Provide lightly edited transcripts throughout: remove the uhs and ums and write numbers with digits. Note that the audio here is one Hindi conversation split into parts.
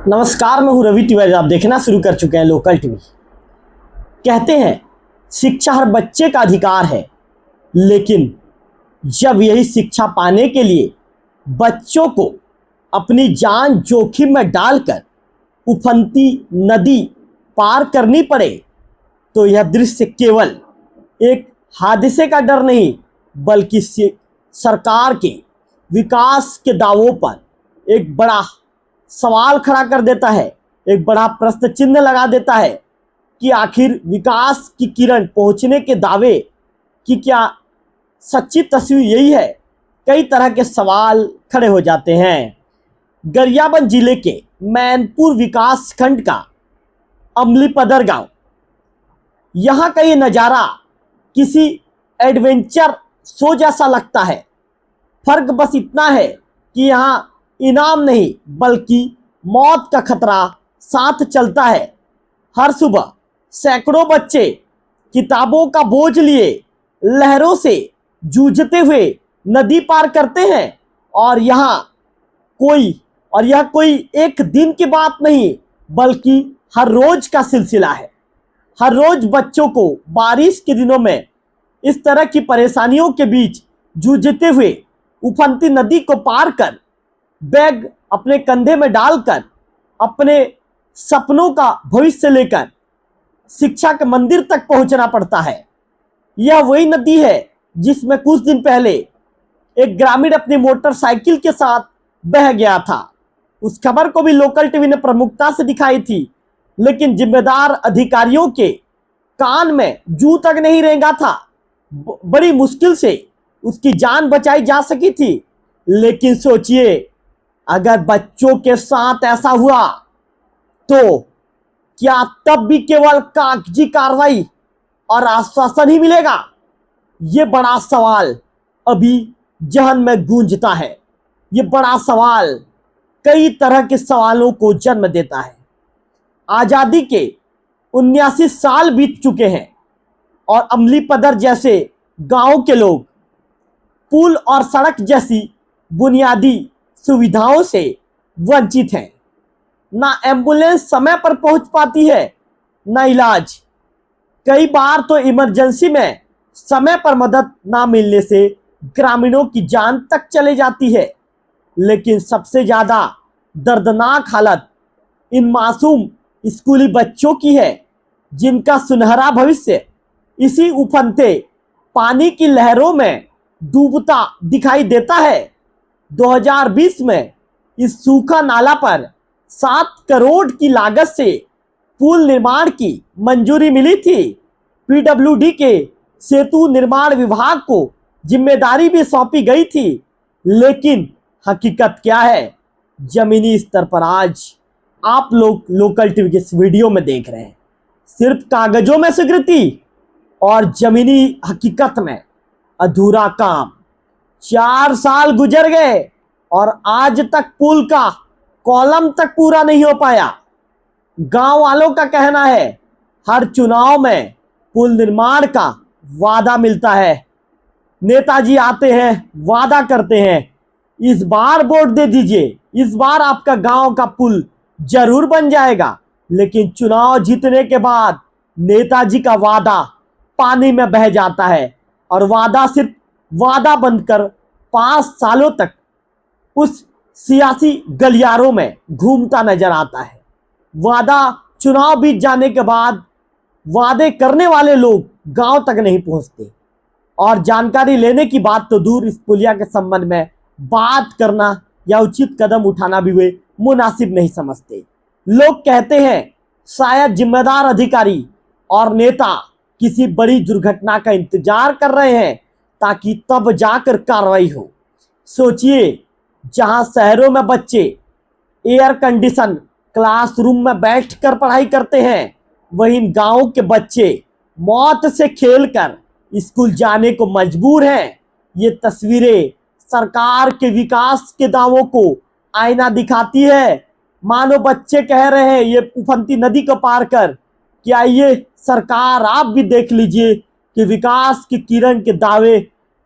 नमस्कार, मैं हूं रवि तिवारी। आप देखना शुरू कर चुके हैं लोकल टीवी। कहते हैं शिक्षा हर बच्चे का अधिकार है, लेकिन जब यही शिक्षा पाने के लिए बच्चों को अपनी जान जोखिम में डालकर उफनती नदी पार करनी पड़े, तो यह दृश्य केवल एक हादसे का डर नहीं, बल्कि सरकार के विकास के दावों पर एक बड़ा सवाल खड़ा कर देता है, एक बड़ा प्रश्न चिन्ह लगा देता है कि आखिर विकास की किरण पहुंचने के दावे की क्या सच्ची तस्वीर यही है। कई तरह के सवाल खड़े हो जाते हैं। गरियाबंद जिले के मैनपुर विकास खंड का अमलीपदर गांव, यहाँ का ये नज़ारा किसी एडवेंचर शो जैसा लगता है। फर्क बस इतना है कि यहाँ इनाम नहीं बल्कि मौत का खतरा साथ चलता है। हर सुबह सैकड़ों बच्चे किताबों का बोझ लिए लहरों से जूझते हुए नदी पार करते हैं, और यह कोई एक दिन की बात नहीं बल्कि हर रोज का सिलसिला है। हर रोज बच्चों को बारिश के दिनों में इस तरह की परेशानियों के बीच जूझते हुए उफनती नदी को पार कर बैग अपने कंधे में डालकर अपने सपनों का भविष्य लेकर शिक्षा के मंदिर तक पहुंचना पड़ता है। यह वही नदी है जिसमें कुछ दिन पहले एक ग्रामीण अपनी मोटरसाइकिल के साथ बह गया था। उस खबर को भी लोकल टीवी ने प्रमुखता से दिखाई थी, लेकिन जिम्मेदार अधिकारियों के कान में जू तक नहीं रेंगा था। बड़ी मुश्किल से उसकी जान बचाई जा सकी थी। लेकिन सोचिए, अगर बच्चों के साथ ऐसा हुआ तो क्या तब भी केवल कागजी कार्रवाई और आश्वासन ही मिलेगा? ये बड़ा सवाल अभी जहन में गूंजता है। ये बड़ा सवाल कई तरह के सवालों को जन्म देता है। आजादी के 79 साल बीत चुके हैं और अमलीपदर जैसे गांव के लोग पुल और सड़क जैसी बुनियादी सुविधाओं से वंचित हैं। ना एम्बुलेंस समय पर पहुंच पाती है, ना इलाज। कई बार तो इमरजेंसी में समय पर मदद ना मिलने से ग्रामीणों की जान तक चली जाती है। लेकिन सबसे ज्यादा दर्दनाक हालत इन मासूम स्कूली बच्चों की है, जिनका सुनहरा भविष्य इसी उफनते पानी की लहरों में डूबता दिखाई देता है। 2020 में इस सूखा नाला पर 7 करोड़ की लागत से पुल निर्माण की मंजूरी मिली थी। पीडब्ल्यूडी के सेतु निर्माण विभाग को जिम्मेदारी भी सौंपी गई थी, लेकिन हकीकत क्या है, जमीनी स्तर पर आज आप लोग लोकल टीवी के इस वीडियो में देख रहे हैं, सिर्फ कागजों में स्वीकृति और जमीनी हकीकत में अधूरा काम। 4 साल गुजर गए और आज तक पुल का कॉलम तक पूरा नहीं हो पाया। गांव वालों का कहना है हर चुनाव में पुल निर्माण का वादा मिलता है। नेताजी आते हैं, वादा करते हैं, इस बार वोट दे दीजिए, इस बार आपका गांव का पुल जरूर बन जाएगा। लेकिन चुनाव जीतने के बाद नेताजी का वादा पानी में बह जाता है और वादा सिर्फ वादा बनकर 5 सालों तक उस सियासी गलियारों में घूमता नजर आता है। वादा चुनाव बीत जाने के बाद वादे करने वाले लोग गांव तक नहीं पहुंचते, और जानकारी लेने की बात तो दूर, इस पुलिया के संबंध में बात करना या उचित कदम उठाना भी वे मुनासिब नहीं समझते। लोग कहते हैं शायद जिम्मेदार अधिकारी और नेता किसी बड़ी दुर्घटना का इंतजार कर रहे हैं ताकि तब जाकर कार्रवाई हो। सोचिए, जहां शहरों में बच्चे एयर कंडीशन क्लासरूम में बैठकर पढ़ाई करते हैं, वहीं गांव के बच्चे मौत से खेलकर स्कूल जाने को मजबूर हैं। ये तस्वीरें सरकार के विकास के दावों को आईना दिखाती है। मानो बच्चे कह रहे हैं ये उफनती नदी को पार कर कि आइए सरकार, आप भी देख लीजिए कि विकास की किरण के दावे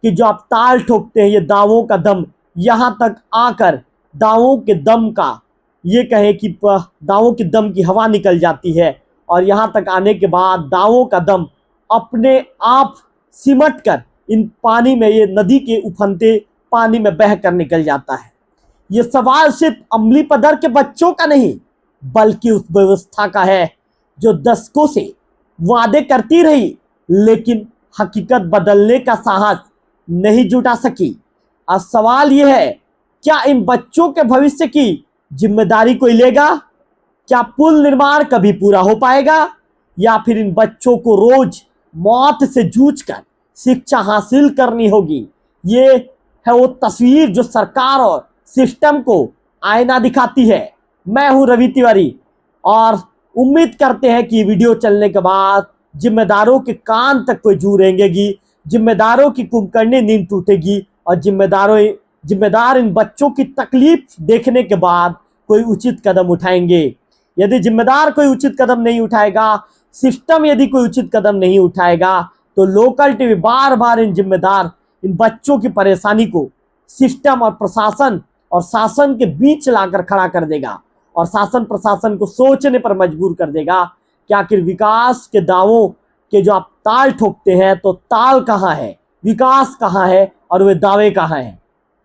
कि जो आप ताल ठोकते हैं, ये दावों का दम यहाँ तक आकर दावों के दम का ये कहें कि दावों के दम की हवा निकल जाती है और यहाँ तक आने के बाद दावों का दम अपने आप सिमट कर इन पानी में, ये नदी के उफनते पानी में बह कर निकल जाता है। ये सवाल सिर्फ अमली पदर के बच्चों का नहीं, बल्कि उस व्यवस्था का है जो दशकों से वादे करती रही लेकिन हकीकत बदलने का साहस नहीं जुटा सकी। अब सवाल यह है, क्या इन बच्चों के भविष्य की जिम्मेदारी कोई लेगा? क्या पुल निर्माण कभी पूरा हो पाएगा, या फिर इन बच्चों को रोज मौत से जूझकर शिक्षा हासिल करनी होगी? ये है वो तस्वीर जो सरकार और सिस्टम को आईना दिखाती है। मैं हूं रवि तिवारी और उम्मीद करते हैं कि वीडियो चलने के बाद जिम्मेदारों के कान तक कोई जू रेंगेगी, जिम्मेदारों की कुंभकर्णी नींद टूटेगी और जिम्मेदार इन बच्चों की तकलीफ देखने के बाद कोई उचित कदम उठाएंगे। यदि जिम्मेदार कोई उचित कदम नहीं उठाएगा, सिस्टम यदि कोई उचित कदम नहीं उठाएगा, तो लोकल टीवी बार बार इन बच्चों की परेशानी को सिस्टम और प्रशासन और शासन के बीच लाकर खड़ा कर देगा और शासन प्रशासन को सोचने पर मजबूर कर देगा कि आखिर विकास के दावों के जो आप ताल ठोकते हैं, तो ताल कहाँ है, विकास कहाँ है और वे दावे कहाँ हैं?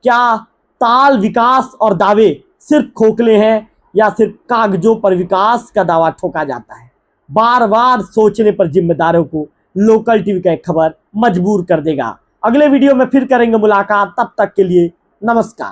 क्या ताल, विकास और दावे सिर्फ खोखले हैं या सिर्फ कागजों पर विकास का दावा ठोका जाता है? बार बार सोचने पर जिम्मेदारों को लोकल टीवी का एक खबर मजबूर कर देगा। अगले वीडियो में फिर करेंगे मुलाकात, तब तक के लिए नमस्कार।